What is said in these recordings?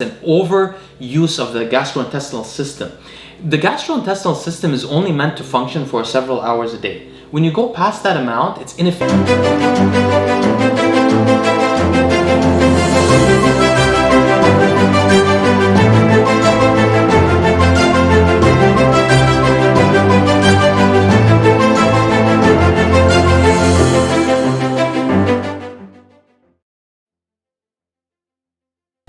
an overuse of the gastrointestinal system. The gastrointestinal system is only meant to function for several hours a day. When you go past that amount, it's inefficient.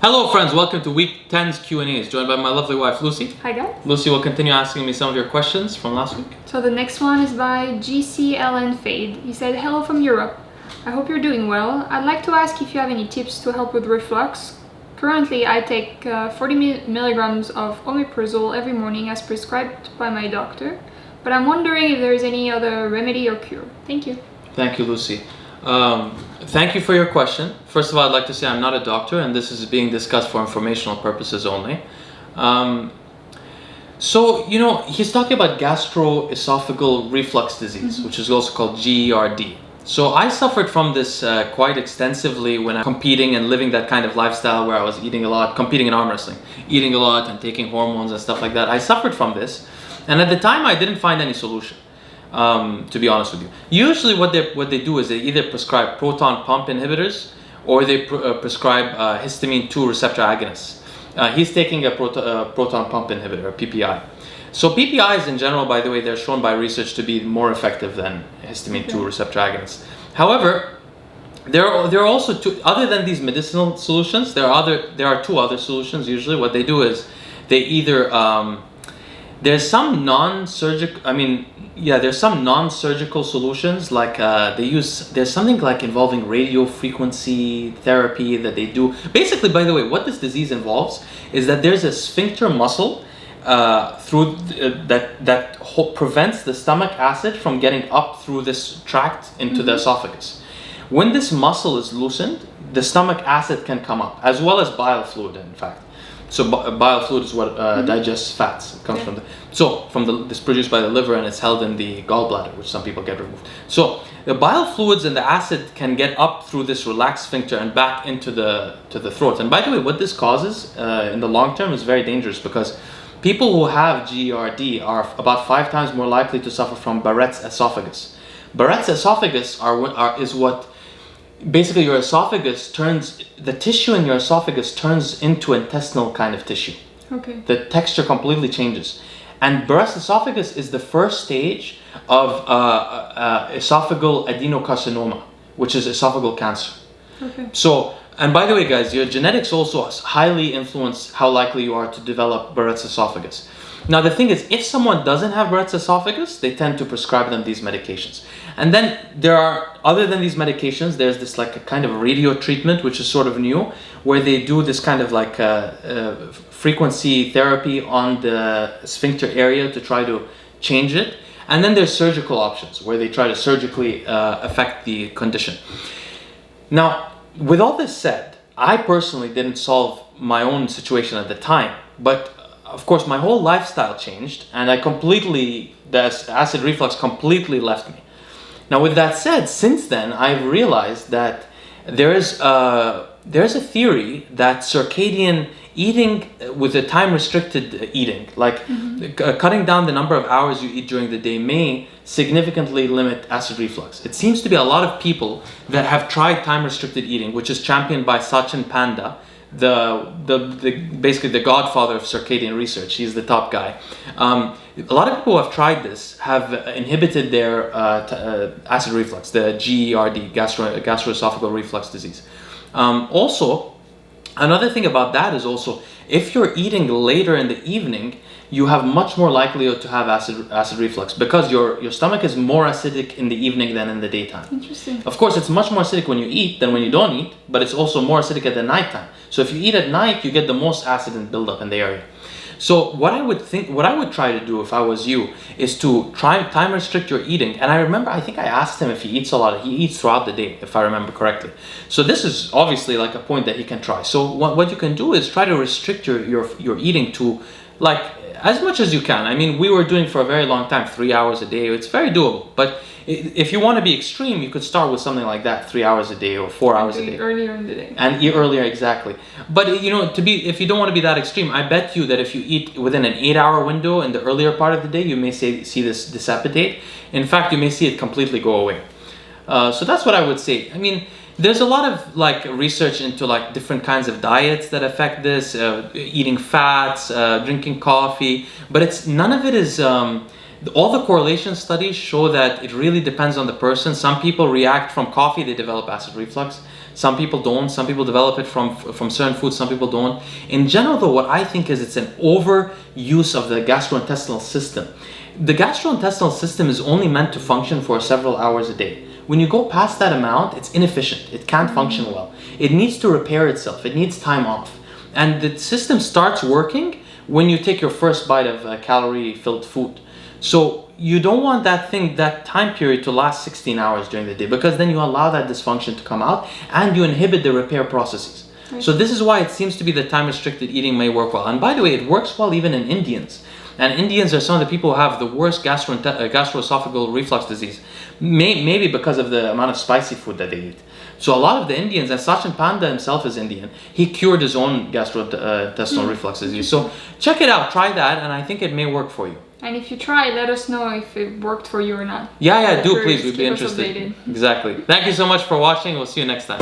Hello friends, welcome to week 10's Q&As, joined by my lovely wife Lucie. Hi guys. Lucie will continue asking me some of your questions from last week. So the next one is by GCLN Fade. He said, hello from Europe. I hope you're doing well. I'd like to ask if you have any tips to help with reflux. Currently I take 40 milligrams of omeprazole every morning as prescribed by my doctor. But I'm wondering if there is any other remedy or cure. Thank you. Thank you, Lucie. Thank you for your question. First of all, I'd like to say I'm not a doctor and this is being discussed for informational purposes only. So, he's talking about gastroesophageal reflux disease, which is also called GERD. So I suffered from this quite extensively when I'm competing and living that kind of lifestyle where I was eating a lot, competing in arm wrestling, eating a lot and taking hormones and stuff like that. I suffered from this, and at the time I didn't find any solution. To be honest with you, usually what they do is they either prescribe proton pump inhibitors or they prescribe histamine 2 receptor agonists. He's taking a proton pump inhibitor, PPI. So PPIs in general, by the way, they're shown by research to be more effective than histamine 2 receptor agonists. However, there are also two, other than these medicinal solutions, there are two other solutions. Usually what they do is they either there's some non-surgical solutions, like there's something like involving radio frequency therapy that they do. Basically, by the way, what this disease involves is that there's a sphincter muscle that prevents the stomach acid from getting up through this tract into the esophagus. When this muscle is loosened, the stomach acid can come up, as well as bile fluid, in fact. So bile fluid is what digests fats. It comes it's produced by the liver and it's held in the gallbladder, which some people get removed. So the bile fluids and the acid can get up through this relaxed sphincter and back into the throat. And by the way, what this causes in the long term is very dangerous, because people who have GERD are about 5 times more likely to suffer from Barrett's esophagus. Barrett's esophagus is what basically your esophagus the tissue in your esophagus turns into intestinal kind of tissue. Okay. The texture completely changes. And Barrett's esophagus is the first stage of esophageal adenocarcinoma, which is esophageal cancer. Okay. So, and by the way, guys, your genetics also highly influence how likely you are to develop Barrett's esophagus. Now, the thing is, if someone doesn't have Barrett's esophagus, they tend to prescribe them these medications. And then other than these medications, there's this like a kind of radio treatment, which is sort of new, where they do this kind of like frequency therapy on the sphincter area to try to change it. And then there's surgical options where they try to surgically affect the condition. Now, with all this said, I personally didn't solve my own situation at the time, but of course my whole lifestyle changed and the acid reflux completely left me. Now, with that said, since then I've realized that there's a theory that circadian eating with a time restricted eating, like cutting down the number of hours you eat during the day, may significantly limit acid reflux. It seems to be a lot of people that have tried time restricted eating, which is championed by Sachin Panda, basically the godfather of circadian research. He's the top guy. A lot of people who have tried this have inhibited their acid reflux, the GERD, gastroesophageal reflux disease. Also, another thing about that is also, if you're eating later in the evening, you have much more likelihood to have acid reflux, because your stomach is more acidic in the evening than in the daytime. Interesting. Of course, it's much more acidic when you eat than when you don't eat, but it's also more acidic at the nighttime. So if you eat at night, you get the most acid and buildup in the area. So what I would try to do if I was you is to try time restrict your eating. And I remember, I think I asked him if he eats a lot. He eats throughout the day, if I remember correctly. So this is obviously like a point that he can try. So what you can do is try to restrict your eating to like as much as you can. I mean, we were doing for a very long time, 3 hours a day. It's very doable. But if you want to be extreme, you could start with something like that, 3 hours a day or 4 hours a day. Earlier in the day. And eat earlier, exactly. But you know, if you don't want to be that extreme, I bet you that if you eat within an 8-hour window in the earlier part of the day, you may see this dissipate. In fact, you may see it completely go away. So that's what I would say. I mean, there's a lot of like research into like different kinds of diets that affect this, eating fats, drinking coffee, but none of it is. All the correlation studies show that it really depends on the person. Some people react from coffee, they develop acid reflux. Some people don't. Some people develop it from certain foods, some people don't. In general though, what I think is it's an overuse of the gastrointestinal system. The gastrointestinal system is only meant to function for several hours a day. When you go past that amount, it's inefficient. It can't function well. It needs to repair itself. It needs time off. And the system starts working when you take your first bite of calorie-filled food. So you don't want that time period to last 16 hours during the day, because then you allow that dysfunction to come out and you inhibit the repair processes. Right. So this is why it seems to be that time-restricted eating may work well. And by the way, it works well even in Indians. And Indians are some of the people who have the worst gastroesophageal reflux disease, maybe because of the amount of spicy food that they eat. So a lot of the Indians, and Sachin Panda himself is Indian, he cured his own gastrointestinal reflux disease. So check it out, try that, and I think it may work for you. And if you try, let us know if it worked for you or not. Yeah, do please. We'd be interested. Exactly. Thank you so much for watching. We'll see you next time.